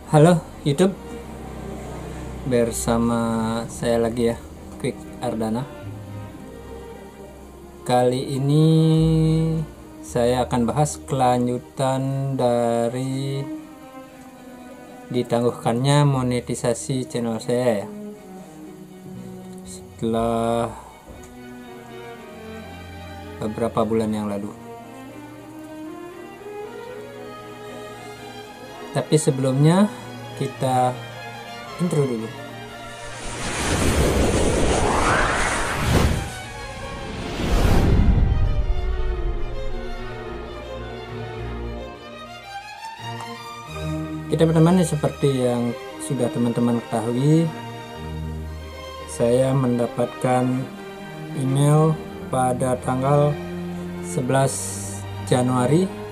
Halo YouTube, bersama saya lagi ya, Quick Ardana. Kali ini saya akan bahas kelanjutan dari ditangguhkannya monetisasi channel saya ya. Setelah beberapa bulan yang lalu. Tapi sebelumnya kita intro dulu. Kita berteman seperti yang sudah teman-teman ketahui, saya mendapatkan email pada tanggal 11 Januari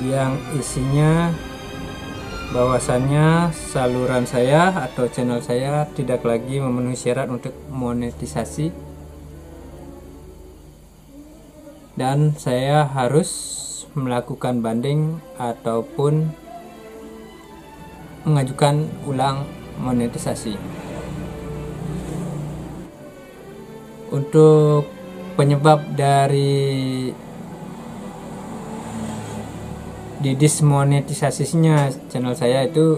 yang isinya bahwasannya saluran saya atau channel saya tidak lagi memenuhi syarat untuk monetisasi dan saya harus melakukan banding ataupun mengajukan ulang monetisasi. Untuk penyebab dari dismonetisasinya channel saya itu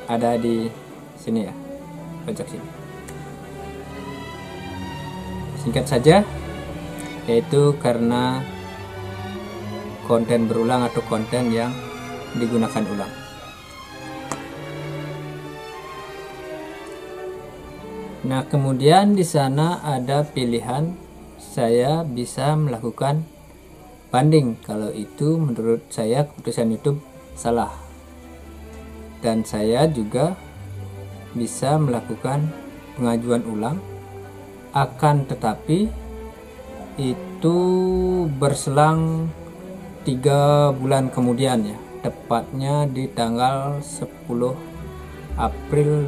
ada di sini ya, pojok sini. Singkat saja, yaitu karena konten berulang atau konten yang digunakan ulang. Nah, kemudian di sana ada pilihan saya bisa melakukan banding kalau itu menurut saya keputusan YouTube salah, dan saya juga bisa melakukan pengajuan ulang, akan tetapi itu berselang 3 bulan kemudian ya, tepatnya di tanggal 10 April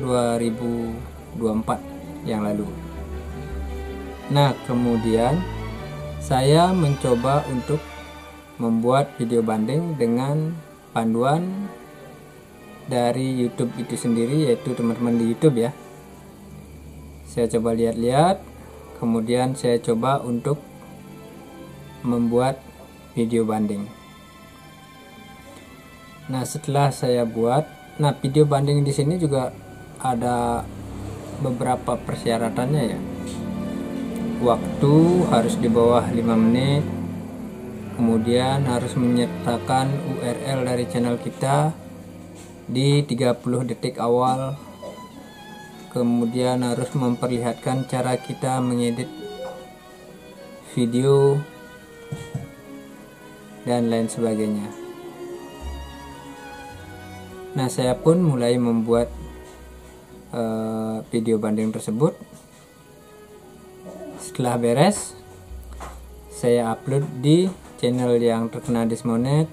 2024 yang lalu. Nah, kemudian saya mencoba untuk membuat video banding dengan panduan dari YouTube itu sendiri, yaitu teman-teman di YouTube ya. Saya coba lihat-lihat, kemudian saya coba untuk membuat video banding. Nah, setelah saya buat, video banding di sini juga ada beberapa persyaratannya ya. Waktu harus di bawah 5 menit, kemudian harus menyertakan URL dari channel kita di 30 detik awal, kemudian harus memperlihatkan cara kita mengedit video dan lain sebagainya. Nah, saya pun mulai membuat video banding tersebut. Setelah beres, saya upload di channel yang terkena dismonet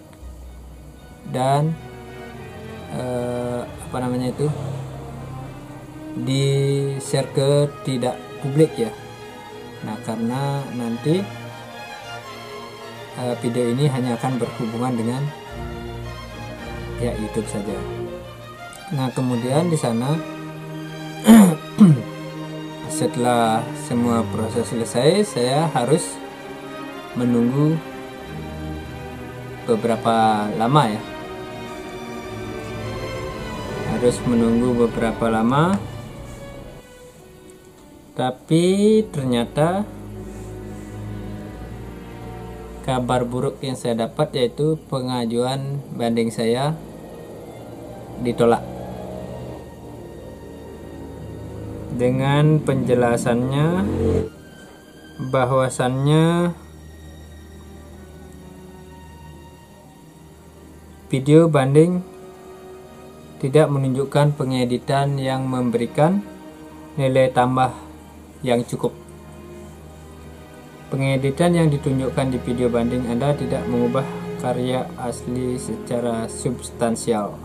dan di share ke tidak publik ya. Nah, karena nanti video ini hanya akan berhubungan dengan ya YouTube saja. Nah, kemudian di sana setelah semua proses selesai, saya harus menunggu beberapa lama ya. Harus menunggu beberapa lama. Tapi ternyata kabar buruk yang saya dapat yaitu pengajuan banding saya ditolak. Dengan penjelasannya bahwasannya video banding tidak menunjukkan pengeditan yang memberikan nilai tambah yang cukup. Pengeditan yang ditunjukkan di video banding Anda tidak mengubah karya asli secara substansial,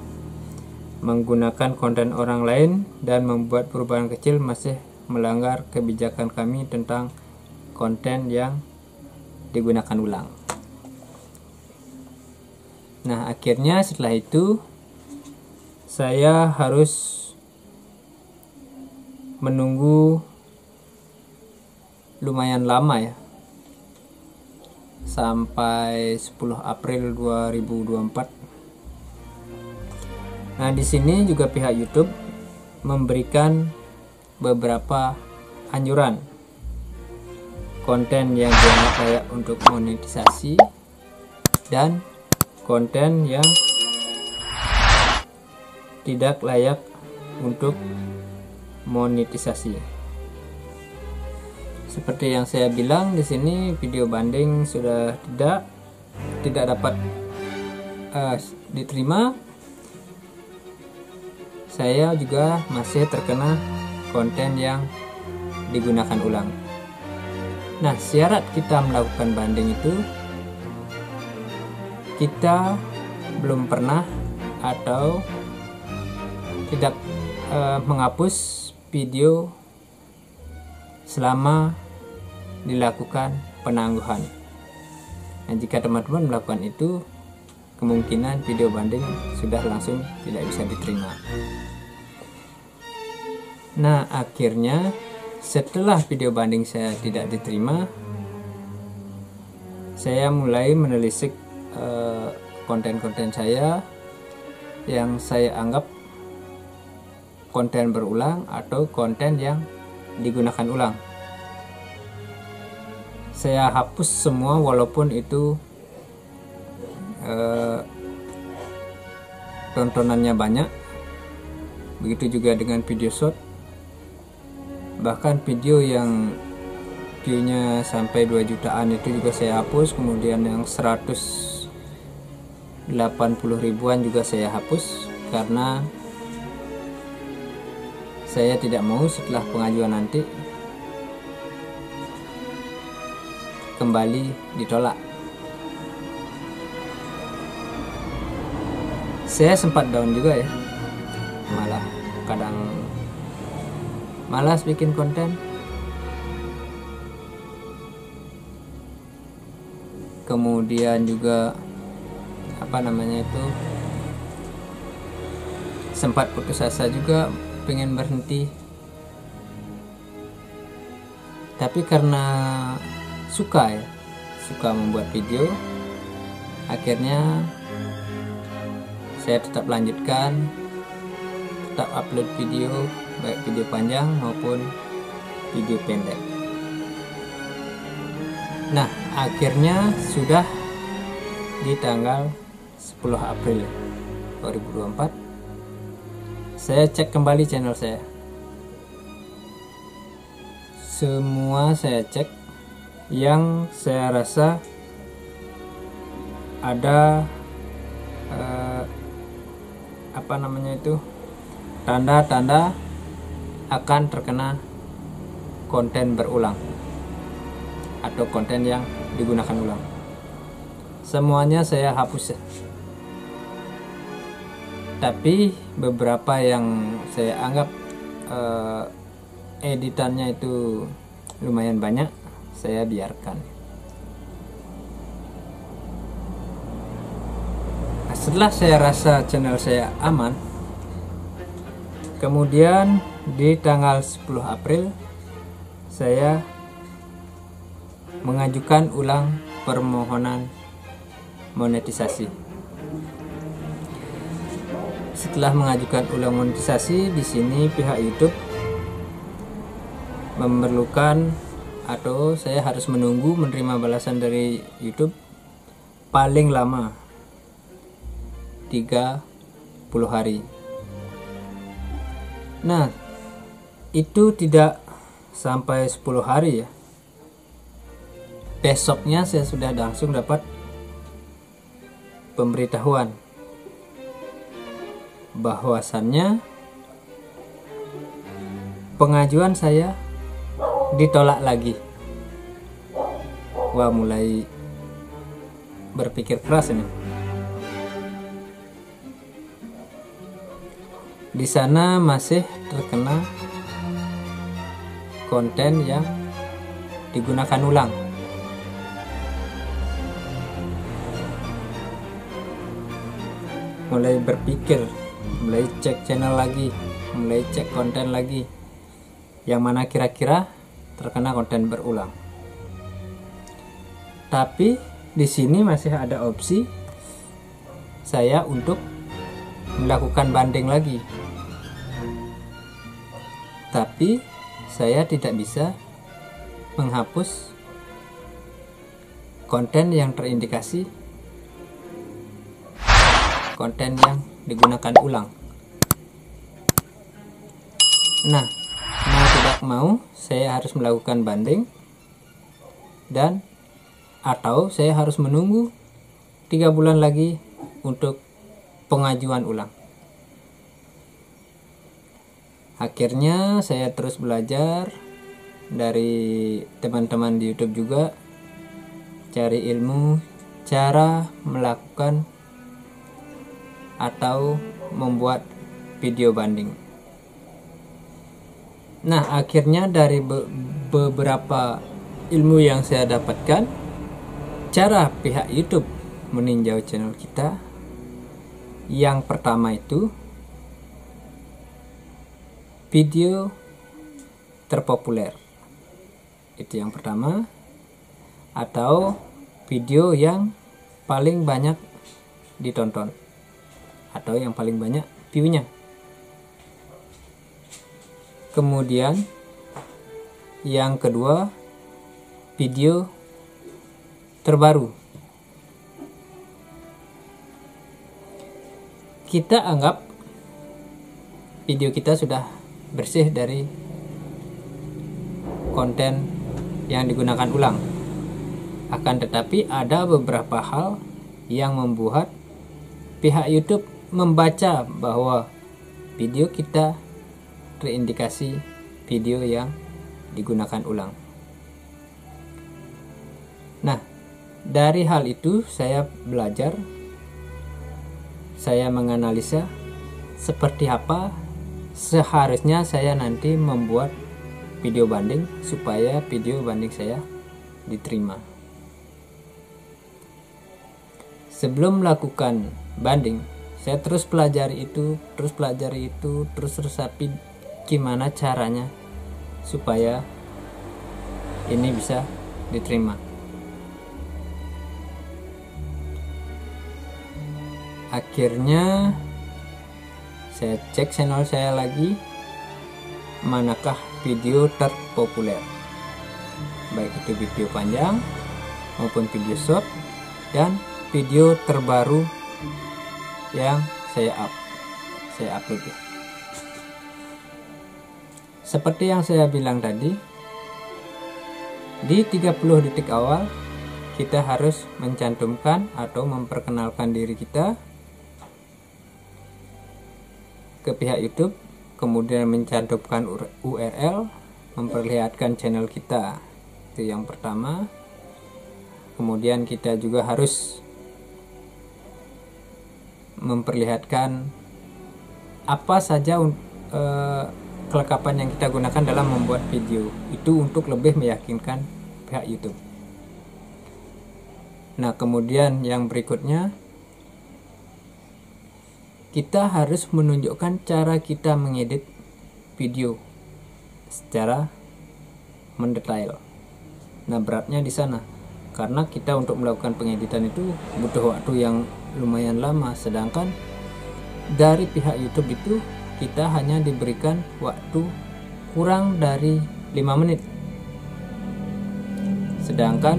menggunakan konten orang lain dan membuat perubahan kecil masih melanggar kebijakan kami tentang konten yang digunakan ulang. Nah, akhirnya setelah itu saya harus menunggu lumayan lama ya, sampai 10 April 2024. Nah, di sini juga pihak YouTube memberikan beberapa anjuran konten yang dianggap layak untuk monetisasi dan konten yang tidak layak untuk monetisasi. Seperti yang saya bilang di sini, video banding sudah tidak dapat diterima. Saya juga masih terkena konten yang digunakan ulang. Nah, syarat kita melakukan banding itu kita belum pernah atau tidak menghapus video selama dilakukan penangguhan. Nah, jika teman-teman melakukan itu, kemungkinan video banding sudah langsung tidak bisa diterima. Nah, akhirnya setelah video banding saya tidak diterima, saya mulai menelisik konten-konten saya yang saya anggap konten berulang atau konten yang digunakan ulang. Saya hapus semua walaupun itu tontonannya banyak. Begitu juga dengan video short. Bahkan video yang viewnya sampai 2 jutaan itu juga saya hapus. Kemudian yang 180 ribuan juga saya hapus, karena saya tidak mau setelah pengajuan nanti kembali ditolak. Saya sempat down juga ya, malah kadang malas bikin konten. Kemudian juga sempat putus asa juga, pengen berhenti. Tapi karena suka membuat video, akhirnya saya tetap lanjutkan, tetap upload video, baik video panjang maupun video pendek. Nah, akhirnya sudah di tanggal 10 April 2024 saya cek kembali channel saya. Semua saya cek yang saya rasa ada tanda-tanda akan terkena konten berulang atau konten yang digunakan ulang. Semuanya saya hapus ya. Tapi beberapa yang saya anggap editannya itu lumayan banyak, saya biarkan. Nah, setelah saya rasa channel saya aman, kemudian di tanggal 10 April saya mengajukan ulang permohonan monetisasi. Setelah mengajukan ulang monetisasi, di sini pihak YouTube memerlukan atau saya harus menunggu menerima balasan dari YouTube paling lama 30 hari. Nah, itu tidak sampai 10 hari ya. Besoknya saya sudah langsung dapat pemberitahuan bahwasannya pengajuan saya ditolak lagi. Wah, mulai berpikir keras ini. Di sana masih terkena konten yang digunakan ulang. mulai berpikir, mulai cek channel lagi, mulai cek konten lagi, yang mana kira-kira terkena konten berulang. Tapi di sini masih ada opsi saya untuk melakukan banding lagi. Tapi saya tidak bisa menghapus konten yang terindikasi konten yang digunakan ulang. Nah, mau tidak mau saya harus melakukan banding, dan atau saya harus menunggu 3 bulan lagi untuk pengajuan ulang. Akhirnya saya terus belajar dari teman-teman di YouTube juga, cari ilmu cara melakukan atau membuat video banding. Nah, akhirnya dari beberapa ilmu yang saya dapatkan, cara pihak YouTube meninjau channel kita, yang pertama itu video terpopuler, itu yang pertama, atau video yang paling banyak ditonton atau yang paling banyak view-nya. Kemudian yang kedua, video terbaru. Kita anggap video kita sudah bersih dari konten yang digunakan ulang. Akan tetapi ada beberapa hal yang membuat pihak YouTube membaca bahwa video kita terindikasi video yang digunakan ulang. Nah, dari hal itu saya belajar, saya menganalisa seperti apa seharusnya saya nanti membuat video banding supaya video banding saya diterima. Sebelum melakukan banding, saya terus pelajari itu, terus resapi gimana caranya supaya ini bisa diterima. Akhirnya saya cek channel saya lagi, manakah video terpopuler, baik itu video panjang maupun video short dan video terbaru yang saya upload ya. Seperti yang saya bilang tadi, di 30 detik awal kita harus mencantumkan atau memperkenalkan diri kita ke pihak YouTube, kemudian mencantumkan URL, memperlihatkan channel kita, itu yang pertama. Kemudian kita juga harus memperlihatkan apa saja kelengkapan yang kita gunakan dalam membuat video itu untuk lebih meyakinkan pihak YouTube. Nah, kemudian yang berikutnya, kita harus menunjukkan cara kita mengedit video secara mendetail. Nah, beratnya di sana, karena kita untuk melakukan pengeditan itu butuh waktu yang lumayan lama, sedangkan dari pihak YouTube itu kita hanya diberikan waktu kurang dari 5 menit, sedangkan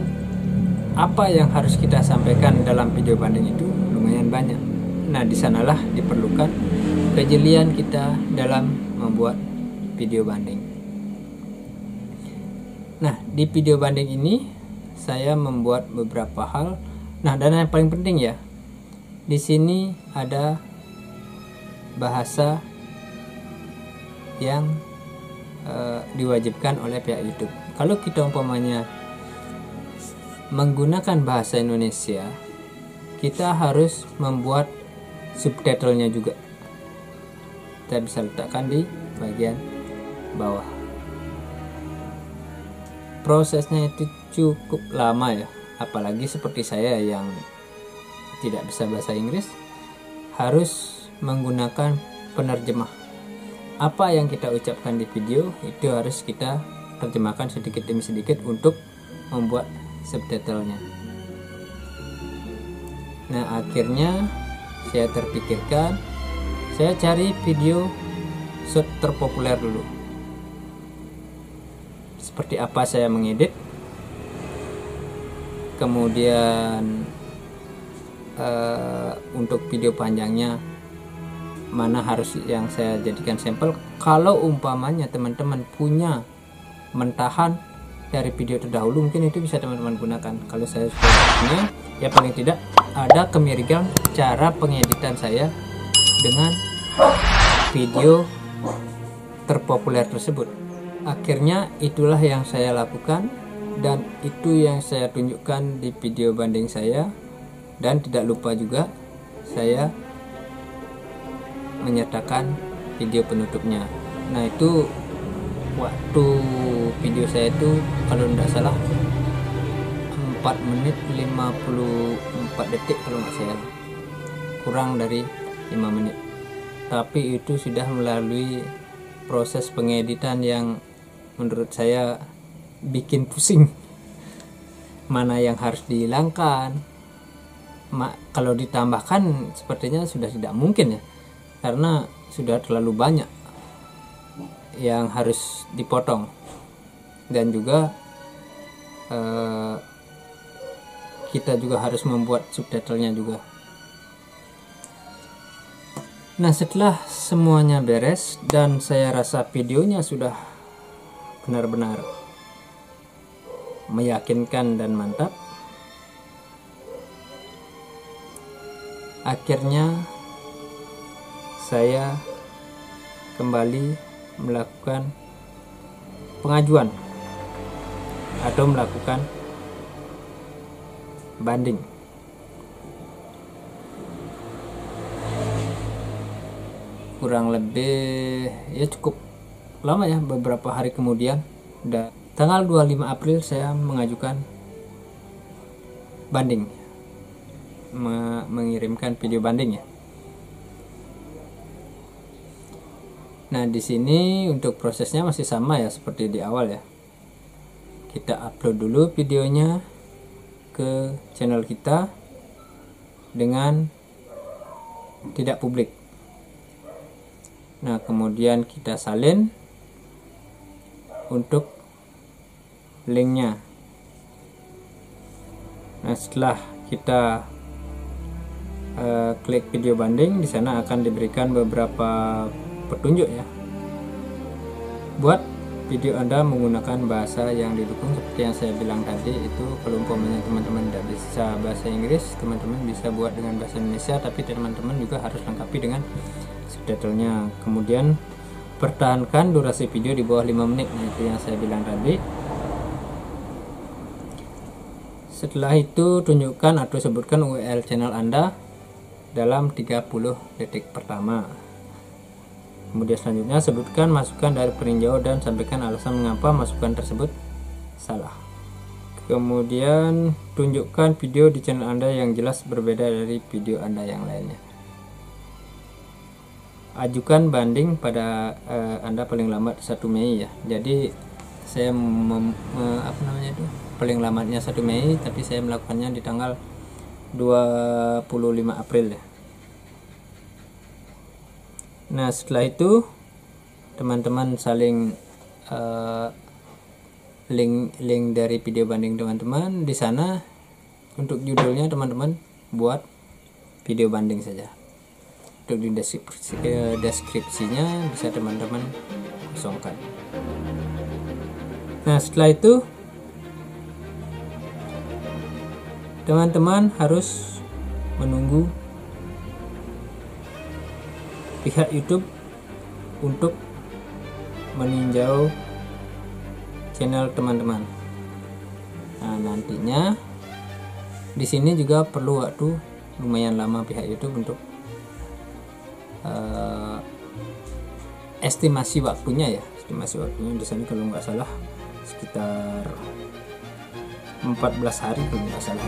apa yang harus kita sampaikan dalam video banding itu lumayan banyak. Nah, disanalah diperlukan kejelian kita dalam membuat video banding. Nah, di video banding ini saya membuat beberapa hal. Nah, dan yang paling penting ya, di sini ada bahasa yang diwajibkan oleh pihak YouTube. Kalau kita umpamanya menggunakan bahasa Indonesia, kita harus membuat subtitlenya juga. Kita bisa letakkan di bagian bawah. Prosesnya itu cukup lama ya, apalagi seperti saya yang tidak bisa bahasa Inggris, harus menggunakan penerjemah. Apa yang kita ucapkan di video itu harus kita terjemahkan sedikit demi sedikit untuk membuat subtitlenya. Nah, akhirnya saya terpikirkan, saya cari video short terpopuler dulu. Seperti apa saya mengedit, kemudian untuk video panjangnya mana harus yang saya jadikan sampel. Kalau umpamanya teman-teman punya mentahan dari video terdahulu, mungkin itu bisa teman-teman gunakan. Kalau saya sudah punya, ya paling tidak ada kemiripan cara pengeditan saya dengan video terpopuler tersebut. Akhirnya itulah yang saya lakukan, dan itu yang saya tunjukkan di video banding saya. Dan tidak lupa juga saya menyertakan video penutupnya. Nah, itu waktu video saya itu kalau tidak salah 4 menit 54 detik kalau nggak salah, kurang dari 5 menit. Tapi itu sudah melalui proses pengeditan yang menurut saya bikin pusing. Mana yang harus dihilangkan, kalau ditambahkan sepertinya sudah tidak mungkin ya, karena sudah terlalu banyak yang harus dipotong. Dan juga kita juga harus membuat subtitlenya juga. Nah, setelah semuanya beres dan saya rasa videonya sudah benar-benar meyakinkan dan mantap, akhirnya saya kembali melakukan pengajuan atau melakukan banding. Kurang lebih ya cukup lama ya, beberapa hari kemudian, dan tanggal 25 April saya mengajukan banding, mengirimkan video banding ya. Nah, di sini untuk prosesnya masih sama ya seperti di awal ya. Kita upload dulu videonya ke channel kita dengan tidak publik. Nah, kemudian kita salin untuk linknya. Nah, setelah kita klik video banding, di sana akan diberikan beberapa petunjuk ya, buat video Anda menggunakan bahasa yang didukung. Seperti yang saya bilang tadi, itu kalau umpamanya teman-teman tidak bisa bahasa Inggris, teman-teman bisa buat dengan bahasa Indonesia, tapi teman-teman juga harus lengkapi dengan subtitlenya. Kemudian pertahankan durasi video di bawah 5 menit. Nah, itu yang saya bilang tadi. Setelah itu tunjukkan atau sebutkan URL channel Anda dalam 30 detik pertama. Kemudian selanjutnya sebutkan masukan dari peninjau dan sampaikan alasan mengapa masukan tersebut salah. Kemudian tunjukkan video di channel Anda yang jelas berbeda dari video Anda yang lainnya. Ajukan banding pada Anda paling lambat 1 Mei ya. Jadi saya paling lambatnya 1 Mei, tapi saya melakukannya di tanggal 25 April ya. Nah, setelah itu teman-teman saling link dari video banding teman-teman. Di sana untuk judulnya teman-teman buat video banding saja. Untuk di deskripsinya bisa teman-teman kosongkan. Nah, setelah itu teman-teman harus menunggu pihak YouTube untuk meninjau channel teman-teman. Nah, nantinya di sini juga perlu waktu lumayan lama pihak YouTube untuk estimasi waktunya ya. Estimasi waktunya di sini kalau nggak salah sekitar 14 hari kalau nggak salah.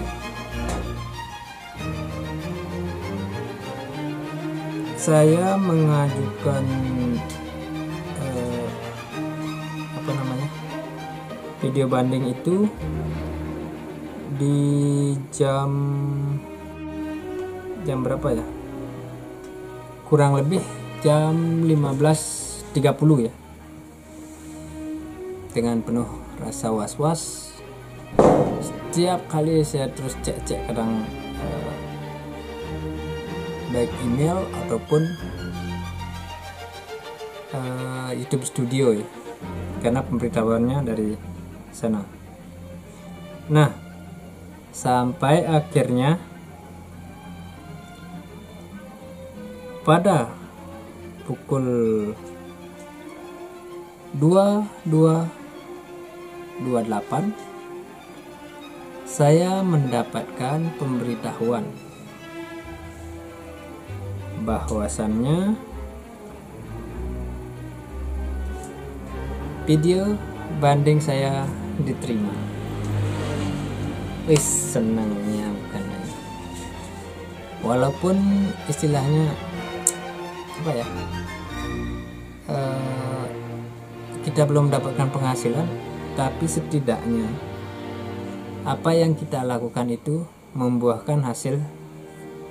saya mengajukan video banding itu di jam berapa ya, kurang lebih jam 15.30 ya, dengan penuh rasa was-was. Setiap kali saya terus cek kadang baik email ataupun YouTube Studio ya, karena pemberitahuannya dari sana. Nah, sampai akhirnya pada pukul 22.28 saya mendapatkan pemberitahuan bahwasannya video banding saya diterima. Wis, senangnya bukan main. Walaupun istilahnya apa ya, kita belum mendapatkan penghasilan, tapi setidaknya apa yang kita lakukan itu membuahkan hasil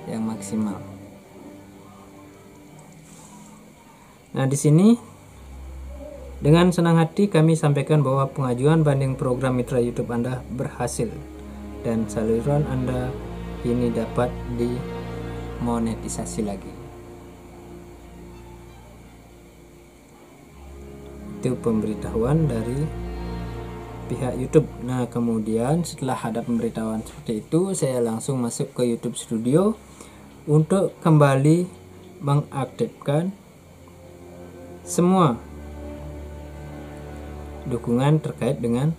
yang maksimal. Nah, di sini dengan senang hati kami sampaikan bahwa pengajuan banding program mitra YouTube Anda berhasil dan saluran Anda ini dapat dimonetisasi lagi. Itu pemberitahuan dari pihak YouTube. Nah, kemudian setelah ada pemberitahuan seperti itu, saya langsung masuk ke YouTube Studio untuk kembali mengaktifkan semua dukungan terkait dengan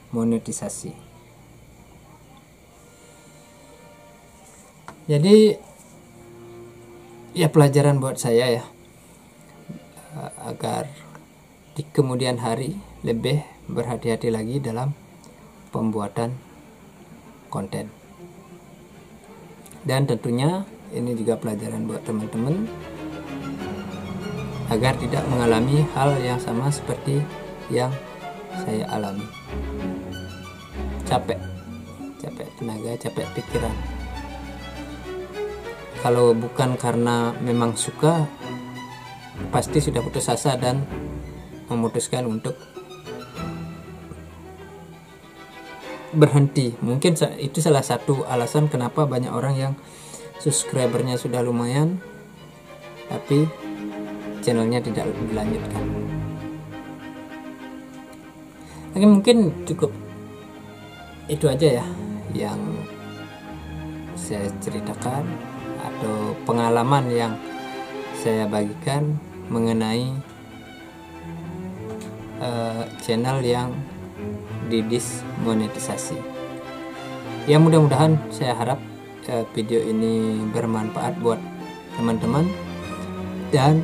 monetisasi. Jadi ya pelajaran buat saya ya, agar di kemudian hari lebih berhati-hati lagi dalam pembuatan konten. Dan tentunya ini juga pelajaran buat teman-teman agar tidak mengalami hal yang sama seperti yang saya alami. Capek tenaga, capek pikiran. Kalau bukan karena memang suka, pasti sudah putus asa dan memutuskan untuk berhenti. Mungkin itu salah satu alasan kenapa banyak orang yang subscribernya sudah lumayan tapi channelnya tidak dilanjutkan. Oke, mungkin cukup itu aja ya yang saya ceritakan atau pengalaman yang saya bagikan mengenai channel yang didismonetisasi. Ya, mudah-mudahan saya harap video ini bermanfaat buat teman-teman dan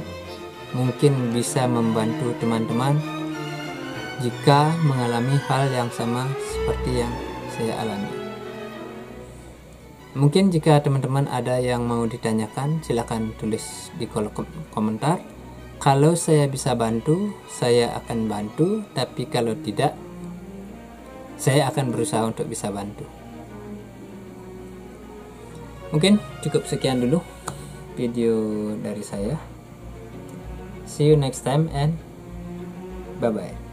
mungkin bisa membantu teman-teman jika mengalami hal yang sama seperti yang saya alami. Mungkin jika teman-teman ada yang mau ditanyakan, silahkan tulis di kolom komentar. Kalau saya bisa bantu, saya akan bantu, tapi kalau tidak, saya akan berusaha untuk bisa bantu. Mungkin cukup sekian dulu video dari saya. See you next time and bye-bye.